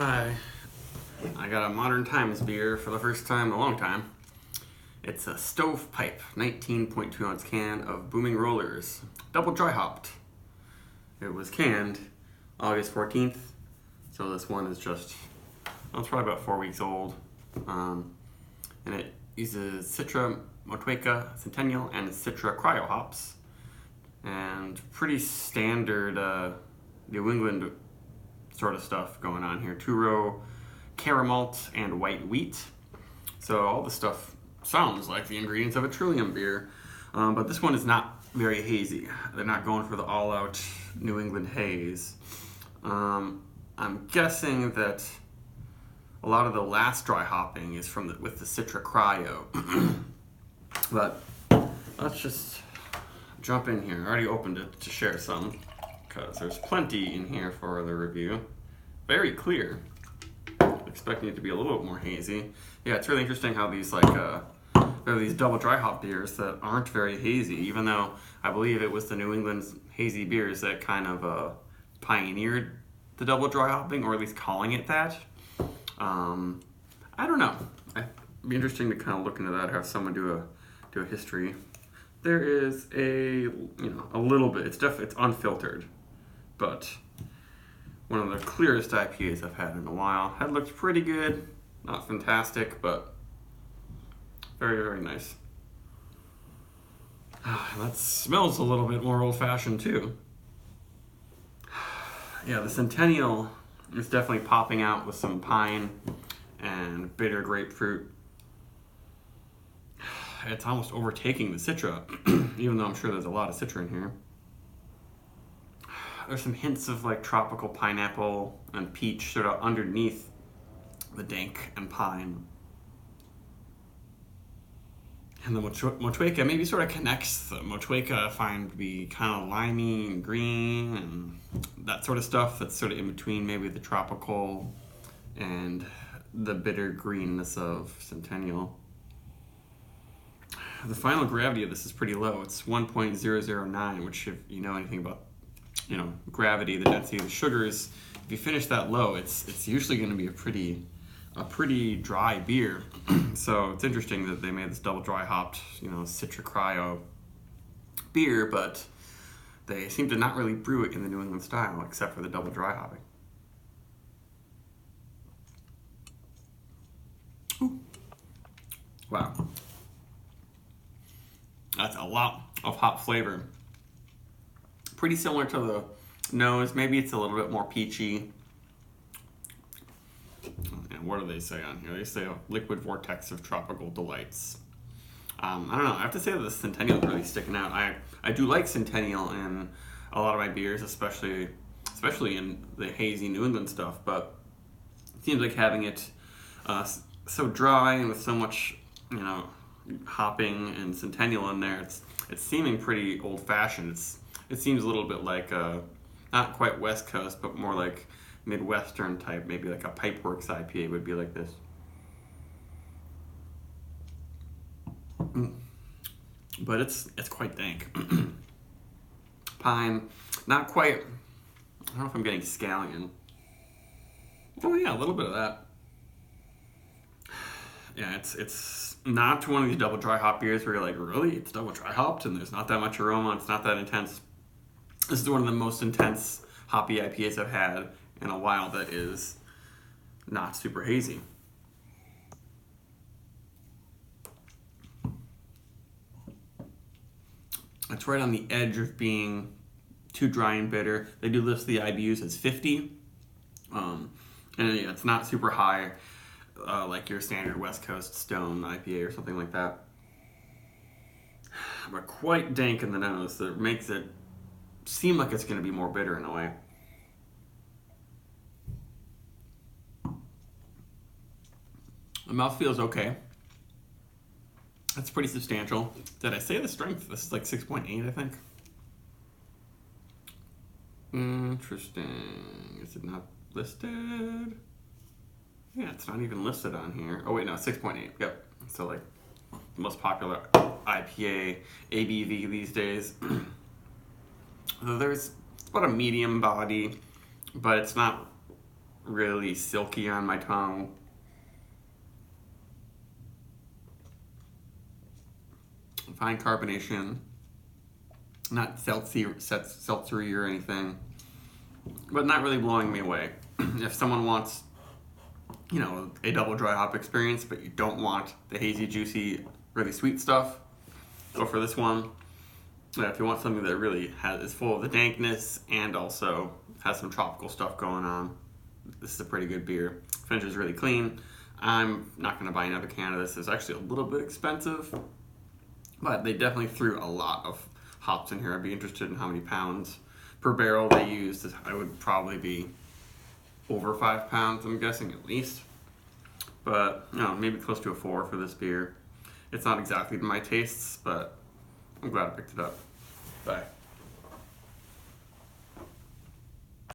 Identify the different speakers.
Speaker 1: Hi, I got a Modern Times beer for the first time in a long time. It's a Stovepipe 19.2 ounce can of Booming Rollers, double dry hopped. It was canned August 14th, so this one is just, well, it's probably about 4 weeks old. And it uses Citra Motueka Centennial and Citra Cryo hops. And pretty standard New England sort of stuff going on here. 2-row caramel and white wheat. So all the stuff sounds like the ingredients of a Trillium beer, but this one is not very hazy. They're not going for the all-out New England haze. I'm guessing that a lot of the last dry hopping is with the Citra Cryo. But let's just jump in here. I already opened it to share some, because there's plenty in here for the review. Very clear. Expecting it to be a little bit more hazy. Yeah, it's really interesting how these there are these double dry hop beers that aren't very hazy, even though I believe it was the New England's hazy beers that kind of pioneered the double dry hopping, or at least calling it that. I don't know. It'd be interesting to kind of look into that, have someone do a history. There is a little bit. It's unfiltered, but one of the clearest IPAs I've had in a while. It looks pretty good, not fantastic, but very, very nice. That smells a little bit more old-fashioned too. Yeah, the Centennial is definitely popping out with some pine and bitter grapefruit. It's almost overtaking the Citra, even though I'm sure there's a lot of Citra in here. There's some hints of like tropical pineapple and peach sort of underneath the dank and pine. And the Motueka maybe sort of connects the Motueka, I find to be kind of limey and green and that sort of stuff that's sort of in between maybe the tropical and the bitter greenness of Centennial. The final gravity of this is pretty low. It's 1.009, which if you know anything about gravity, the density of the sugars, if you finish that low, it's usually going to be a pretty dry beer. So it's interesting that they made this double dry hopped, Citra Cryo beer, but they seem to not really brew it in the New England style, except for the double dry hopping. Ooh. Wow. That's a lot of hop flavor. Pretty similar to the nose. Maybe it's a little bit more peachy. And what do they say on here? They say a liquid vortex of tropical delights. I don't know. I have to say that the Centennial is really sticking out. I do like Centennial in a lot of my beers, especially in the hazy New England stuff. But it seems like having it so dry and with so much, hopping and Centennial in there, it's seeming pretty old-fashioned. It seems a little bit like not quite West Coast, but more like Midwestern type, maybe like a Pipeworks IPA would be like this. But it's quite dank. Pine, not quite. I don't know if I'm getting scallion. Oh yeah, a little bit of that. Yeah, it's not one of these double dry hop beers where you're like, really? It's double dry hopped and there's not that much aroma, it's not that intense. This is one of the most intense hoppy IPAs I've had in a while that is not super hazy. It's right on the edge of being too dry and bitter. They do list the IBUs as 50. And it's not super high, like your standard West Coast Stone IPA or something like that. But quite dank in the nose that makes it seem like it's going to be more bitter in a way. The mouth feels okay. That's pretty substantial. Did I say the strength? This is like 6.8, I think. Interesting. Is it not listed? Yeah, it's not even listed on here. Oh wait, no, 6.8. Yep. So like the most popular IPA ABV these days. It's about a medium body, but it's not really silky on my tongue. Fine carbonation, not seltzery or anything, but not really blowing me away. If someone wants, a double dry hop experience, but you don't want the hazy, juicy, really sweet stuff, go for this one. If you want something that really is full of the dankness and also has some tropical stuff going on, this is a pretty good beer. Finishes really clean. I'm not going to buy another can of this. It's actually a little bit expensive, but they definitely threw a lot of hops in here. I'd be interested in how many pounds per barrel they used. I would probably be over 5 pounds, I'm guessing, at least. But, maybe close to a 4 for this beer. It's not exactly to my tastes, but I'm glad I picked it up. Bye.